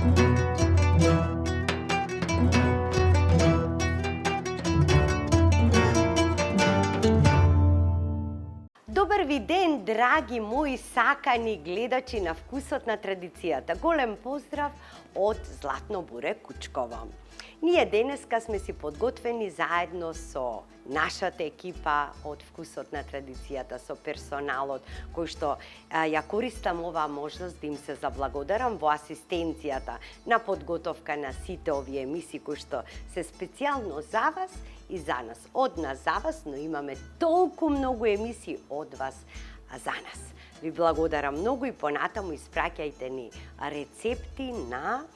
Добар ви ден, драги мои сакани гледачи на Вкусот на традицијата. Голем поздрав од Златно буре Кучково. Ние денеска сме си подготвени заедно со нашата екипа од Вкусот на традицијата, со персоналот, кој што ја користам оваа можност да им се заблагодарам во асистенцијата на подготовка на сите овие емисии кои што се специјално за вас и за нас. Од нас за вас, но имаме толку многу емисии од вас за нас. Ви благодарам многу и понатаму испраќајте ни рецепти на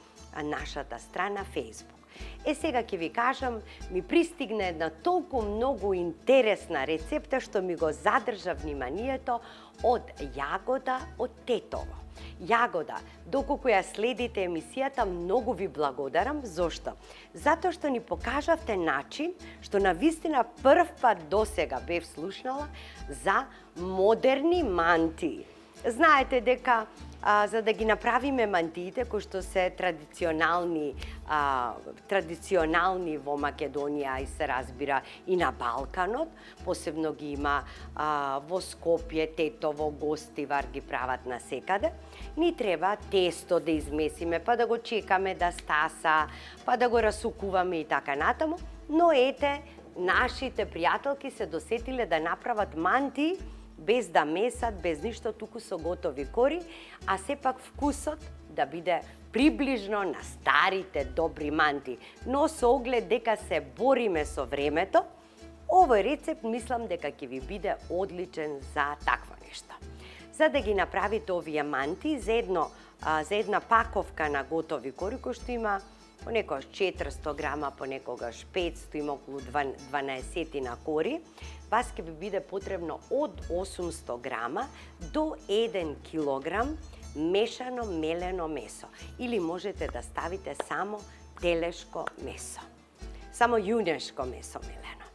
нашата страна Facebook. Сега ќе ви кажам, ми пристигна една толку многу интересна рецепта што ми го задржа вниманието од јагода од тетово. Јагода, доколку ја следите емисијата, многу ви благодарам. Зошто? Затоа што ни покажавте начин што навистина прв пат досега бев слушнала за модерни мантии. Знаете дека за да ги направиме мантиите кои што се традиционални во Македонија и се разбира и на Балканот, посебно ги има во Скопје, Тетово, Гостивар ги прават насекаде, ни треба тесто да измесиме, па да го чекаме да стаса, па да го расукуваме и така натаму, но ете, нашите пријателки се досетиле да направат мантии без да месат, без ништо, туку со готови кори, а сепак вкусот да биде приближно на старите добри мантии. Но со оглед дека се бориме со времето, овој рецепт мислам дека ќе ви биде одличен за такво нешто. За да ги направите овие мантии, за една паковка на готови кори, кој што има понекогаш 400 грама, понекогаш 500, има околу 12 на кори, вас ќе ви биде потребно од 800 грама до 1 килограм мешано мелено месо. Или можете да ставите само телешко месо. Само јунешко месо мелено.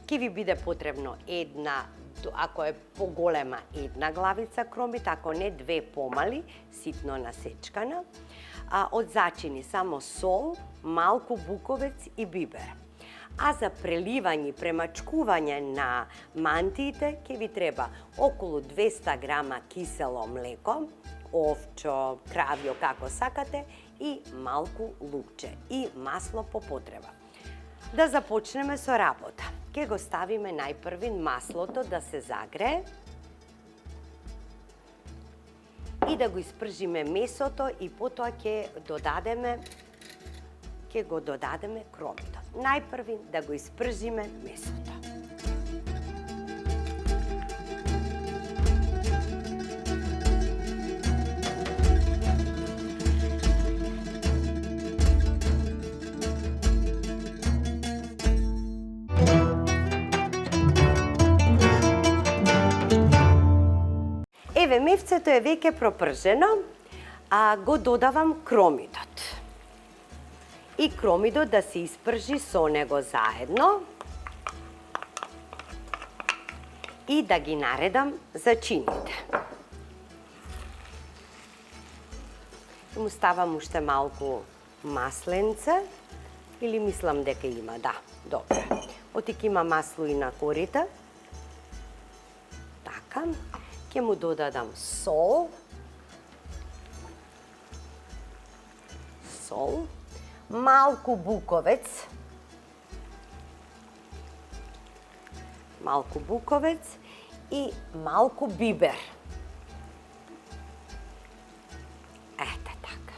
Ќе ви биде потребно ако е поголема, една главица кромит, ако не две помали, ситно насечкана. Од зачини само сол, малку буковец и бибер. А за преливање и премачкување на мантиите ќе ви треба околу 200 грама кисело млеко, овчо, кравјо, како сакате, и малку лукче и масло по потреба. Да започнеме со работа. Ќе го ставиме најпрвин маслото да се загрее и да го испржиме месото и потоа ќе го додадеме кромитот. Најпрвин да го испржиме месото. Еве, мефцето е веќе пропржено, го додавам кромидот. И кромидот да се испржи со него заедно и да ги наредам зачините. Му ставам уште малку масленце, или мислам дека има, да, добре. Отик има масло и на корите. Така. Ќе му додадам сол, малку буковец, и малку бибер. Ете така.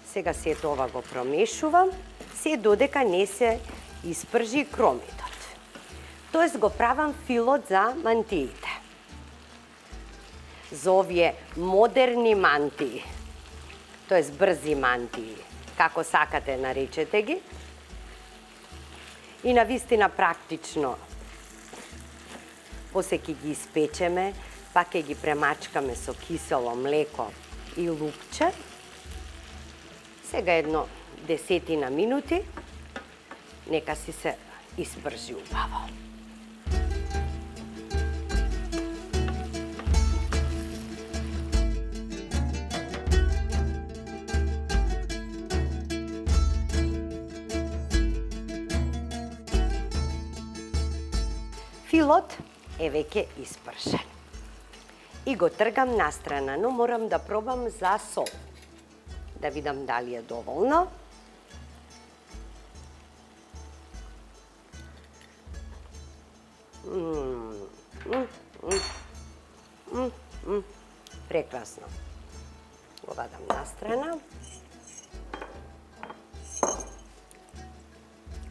Сега сето ова го промешувам, се додека не се испржи кромитот. Тоест го правам филот за мантиите. За овие модерни мантии, тоест брзи мантии, како сакате наречете ги. И навистина практично, после ќе ги испечеме, па ќе ги премачкаме со кисело млеко и лукче. Сега едно 10 минути, нека си се испржи убаво. Филот е веќе испршен. И го тргам настрана, но морам да пробам за сол. Да видам дали е доволно. Прекрасно. Го вадам настрана.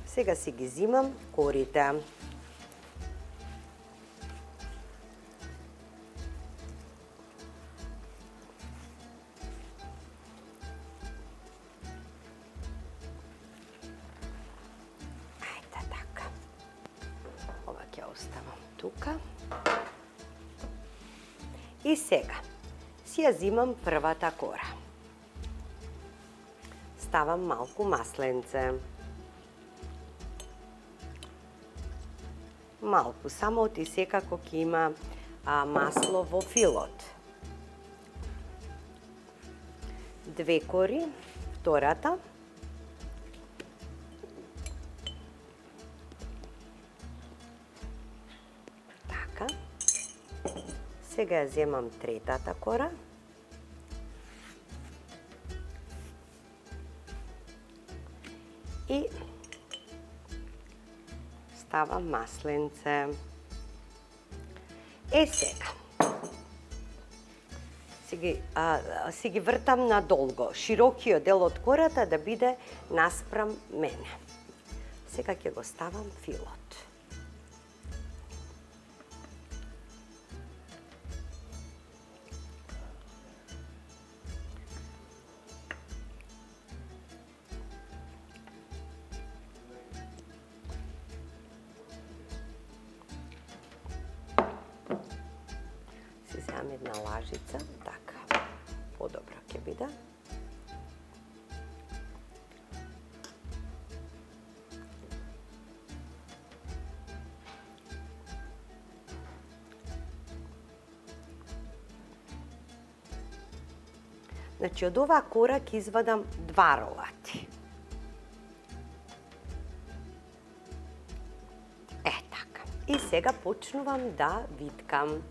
Сега си ги зимам корите. Оставам тука. И сега си ја зимам првата кора. Ставам малку масленце. Малку, само оти секако ќе има масло во филот. 2 кори, втората. Сега ја земам третата кора. И ставам масленце. Сега. Си ги вртам надолго. Широкиот дел од кората да биде наспрам мене. Сега ќе го ставам филот. Една лажица, така, подобро ќе биде. Значи, од оваа кора ќе извадам 2 ролати. Така. И сега почнувам да виткам.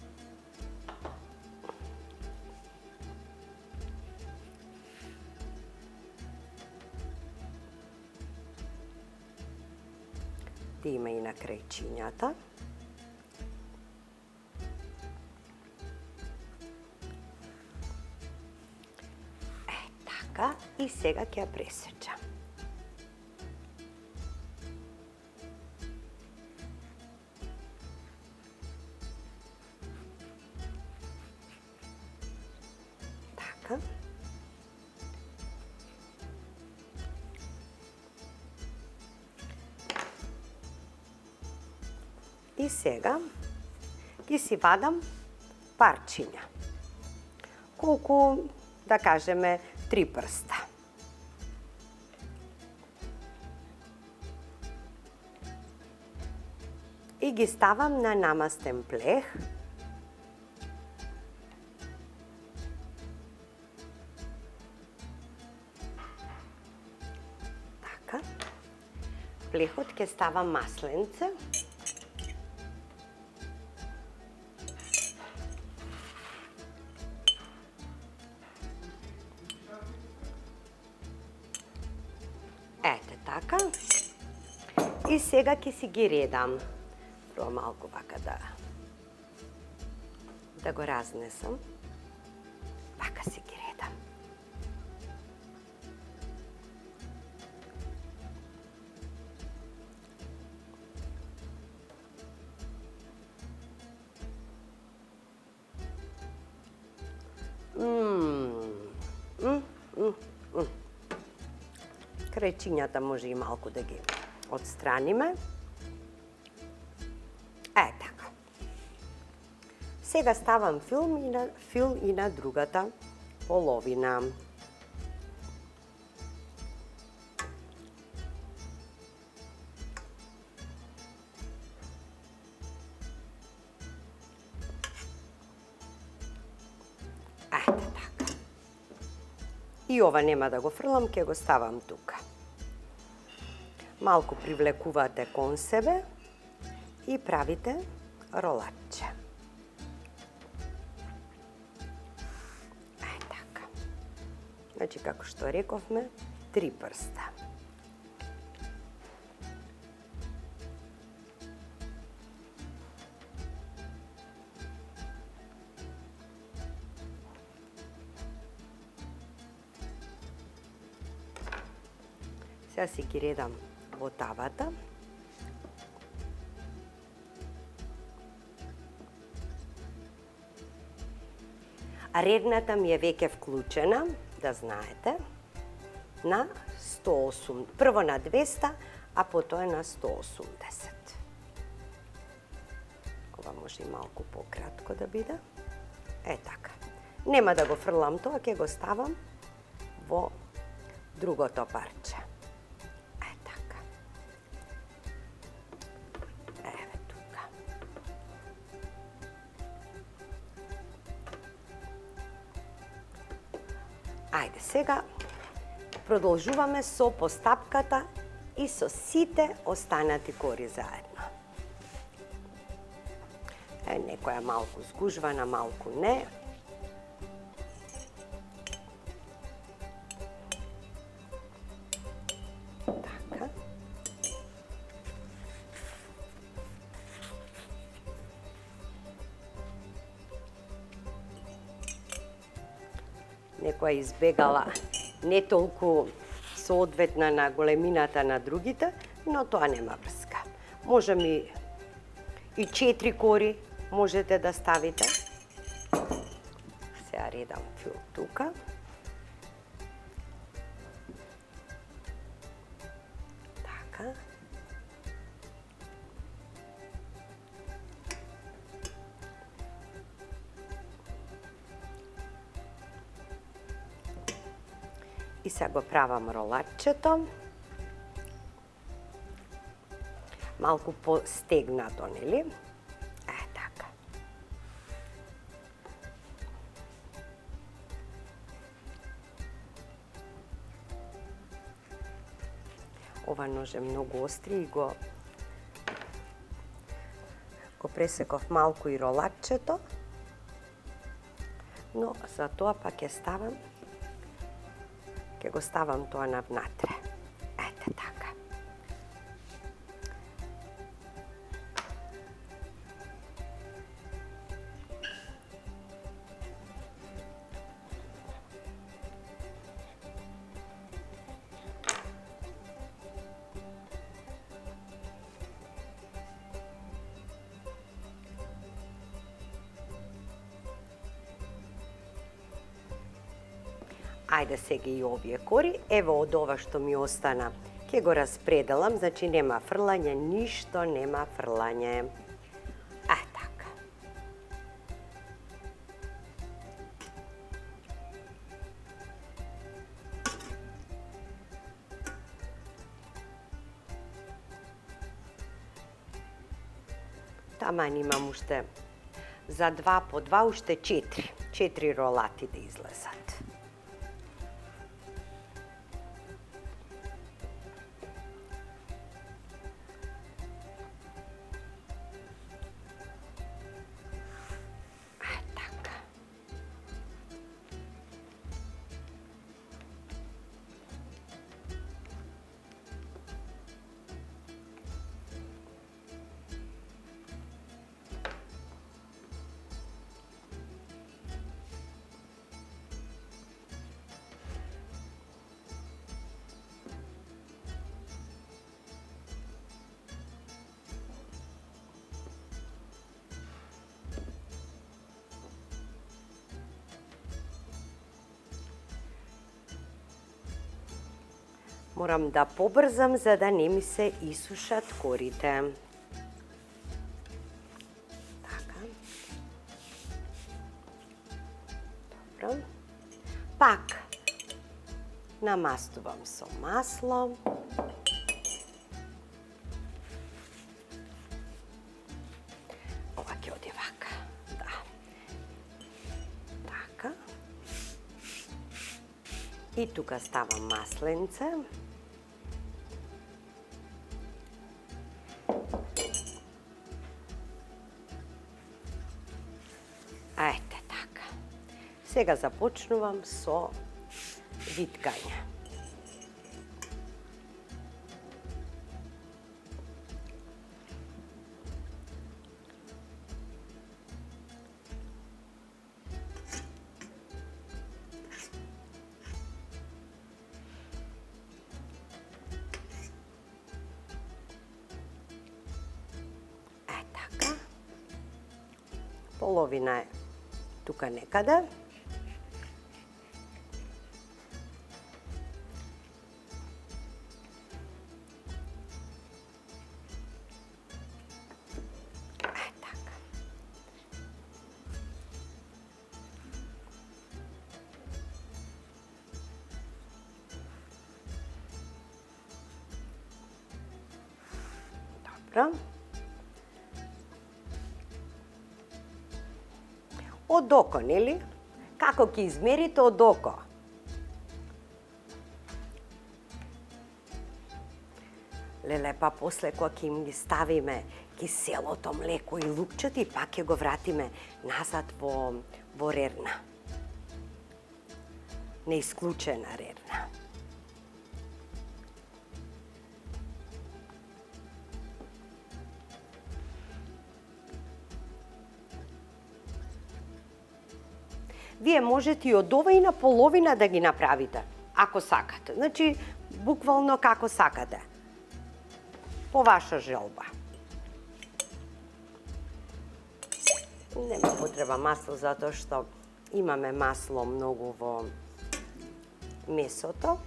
Да има и на крајчињата. Така, и сега ќе ја пресечам. Така. И сега ги си вадам парчиња. Колку, да кажеме, 3 прста. И ги ставам на намастен плех. Така. Плехот ќе ставам масленце. Ете така. И сега ќе си ги редам. Прво малку вака да го разнесам. Вака си ги редам. Крајчињата може и малку да ги отстраниме. Така. Сега ставам фил и на другата половина. Така. И ова нема да го фрлам, ќе го ставам тука. Малку привлекувате кон себе и правите ролатче. Така. Значи, како што рековме, 3 прста. Сега си ги редам во тавата. Редната ми е веќе вклучена, да знаете, на 108, прво на 200, а потоа на 180. Ова може и малку пократко да биде. Така. Нема да го фрлам тоа, ќе го ставам во другото парче. Така. Еве тука. Ајде сега продолжуваме со постапката и со сите останати кори заедно. Некоја малку згужвана, малку не. Така. Некоја избегала не толку соодветна на големината на другите, но тоа нема врска. Може ми и 4 кори можете да ставите. Сега редам фил тука. Така. И сега го правам ролатчето. Малку постегнато, нели? Така. Ова нож е многу остри и го пресеков малку и ролатчето, но за тоа па ќе го ставам тоа навнатре. Ете така. Ајде сега и овие кори. Ево од ова што ми остана, ќе го распределам, значи нема фрлање, ништо нема фрлање. Така. Таман имам уште за 2 по 2, уште 4 ролати да излезат. Морам да побрзам за да не ми се исушат корите. Така. Добро. Пак намастувам со масло. Ова ќе оди вака. Да. Така. И тука ставам масленце. Сега започнувам со виткање. Така. Половина е тука некаде. Добро. Од око, нели? Како ќе измерите од око? Леле, па после кога ќе им ги ставиме киселото млеко и лукчето и пак ќе го вратиме назад во рерна. Неисклучена рерна. Вие можете и од ова и на половина да ги направите, ако сакате. Значи, буквално како сакате. По ваша желба. Нема потреба масло, затоа што имаме масло многу во месото.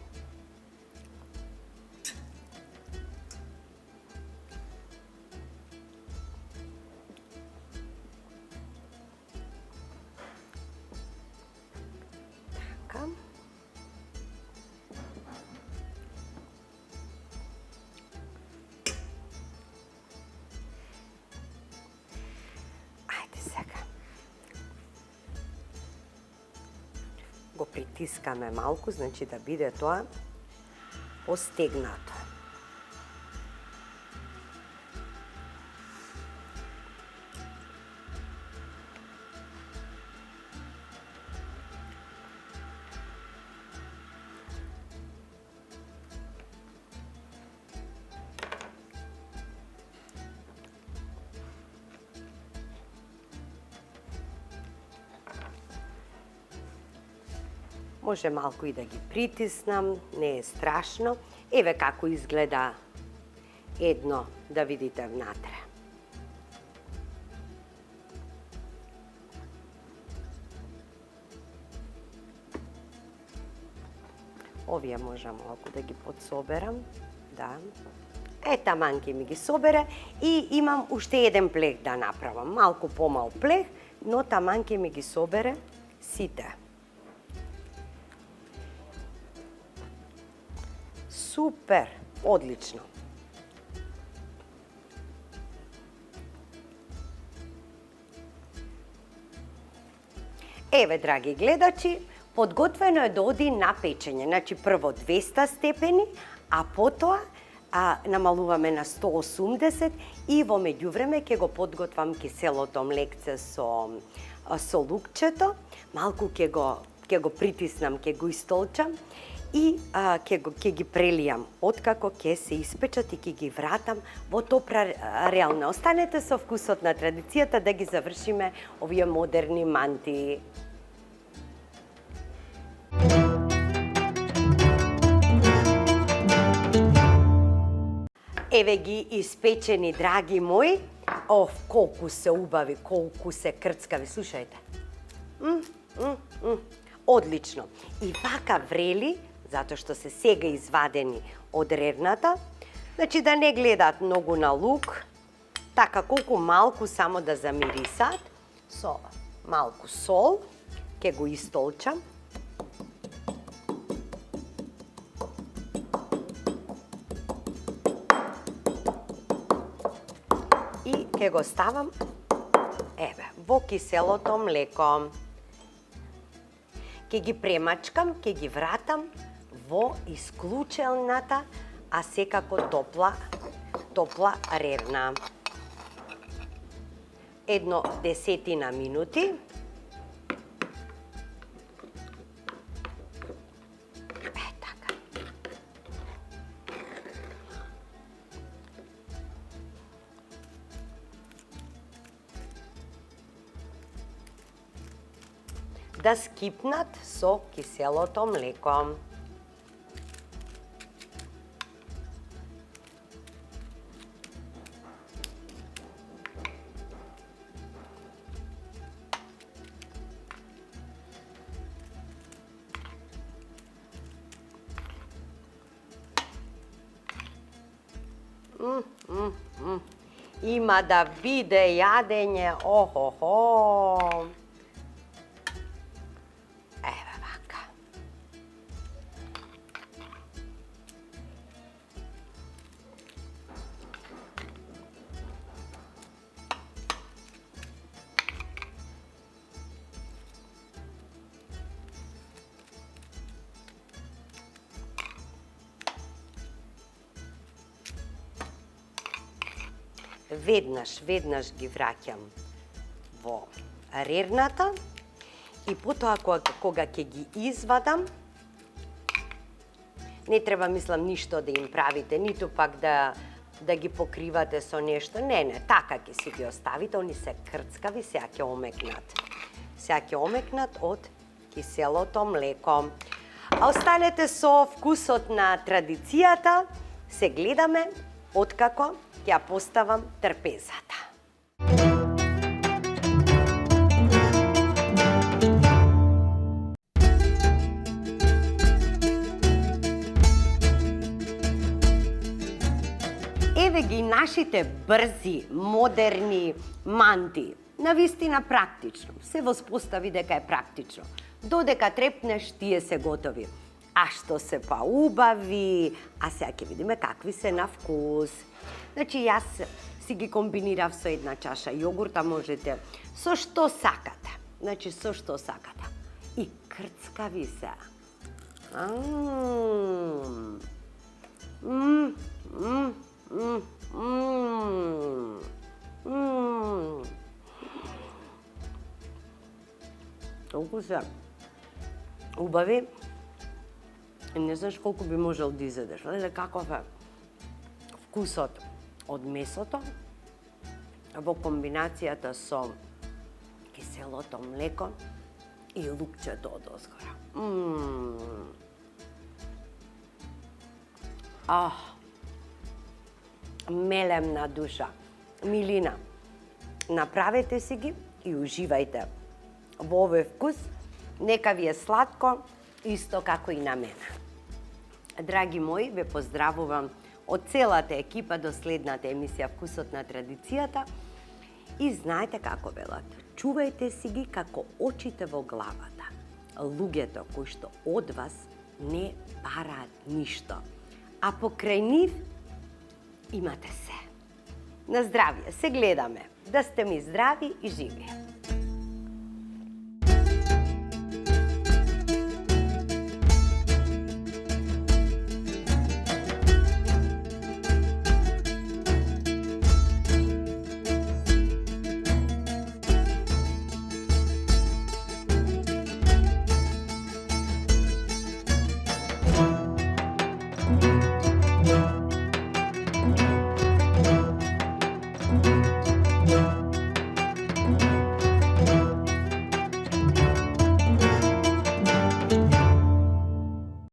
Го притискаме малку, значи да биде тоа постегнато. Може малку и да ги притиснам, не е страшно. Еве како изгледа едно, да видите внатре. Овие може малку да ги подсоберам, да. Таман ќе ми ги собере и имам уште еден плех да направам. Малку помал плех, но таман ќе ми ги собере сите. Супер, одлично. Еве, драги гледачи, подготвено е да оди на печење. Значи, прво 200 степени, а потоа намалуваме на 180 и во меѓувреме ќе го подготвам киселото млекце со лукчето. Малку ќе го притиснам, ќе го истолчам и ќе ги прелијам откако ќе се испечат и ќе ги вратам во топла реална. Останете со вкусот на традицијата да ги завршиме овие модерни мантии. Еве ги испечени, драги мои. Колку се убави, колку се крцкави. Слушајте. Одлично. И вака врели, затоа што се сега извадени од рерната. Значи да не гледаат многу на лук. Така, колку малку само да замирисат. Со малку сол. Ке го истолчам. И ке го ставам, еве, во киселото млеко. Ке ги премачкам, ке ги вратам во исклучената, а секако топла рерна. Едно 10 минути. да скипнат со киселото млеко. Има да биде јадење, охо-хо. Еве вака. Веднаш ги враќам во рерната и потоа кога ќе ги извадам, не треба мислам ништо да им правите, ниту пак да ги покривате со нешто. Не, така ќе си ги оставите, они се крцкави, сега ќе омекнат. Сега ќе омекнат од киселото млеко. А останете со вкусот на традицијата, се гледаме откако ја поставам трпезата. Еве ги нашите брзи, модерни манти. Навистина практично. Се воспостави дека е практично. Додека трепнеш, тие се готови. А што се па убави, а сега ќе видиме какви се на вкус. Значи, јас си ги комбинирав со една чаша јогурта, можете со што сакате. Значи, со што сакате. И крцкави се. Толку се убави. Не знаеш колку би можел да изедеш. Леле, каков е вкусот од месото во комбинацијата со киселото млеко и лукчето од озгора. Мелемна душа, милина. Направете си ги и уживајте во овој вкус. Нека ви е сладко, исто како и на мене. Драги мои, ве поздравувам од целата екипа до следната емисија Вкусот на традицијата. И знаете како велат, чувајте си ги како очите во главата. Луѓето кои што од вас не бараат ништо, а покрај нив имате се. На здравје, се гледаме. Да сте ми здрави и живи.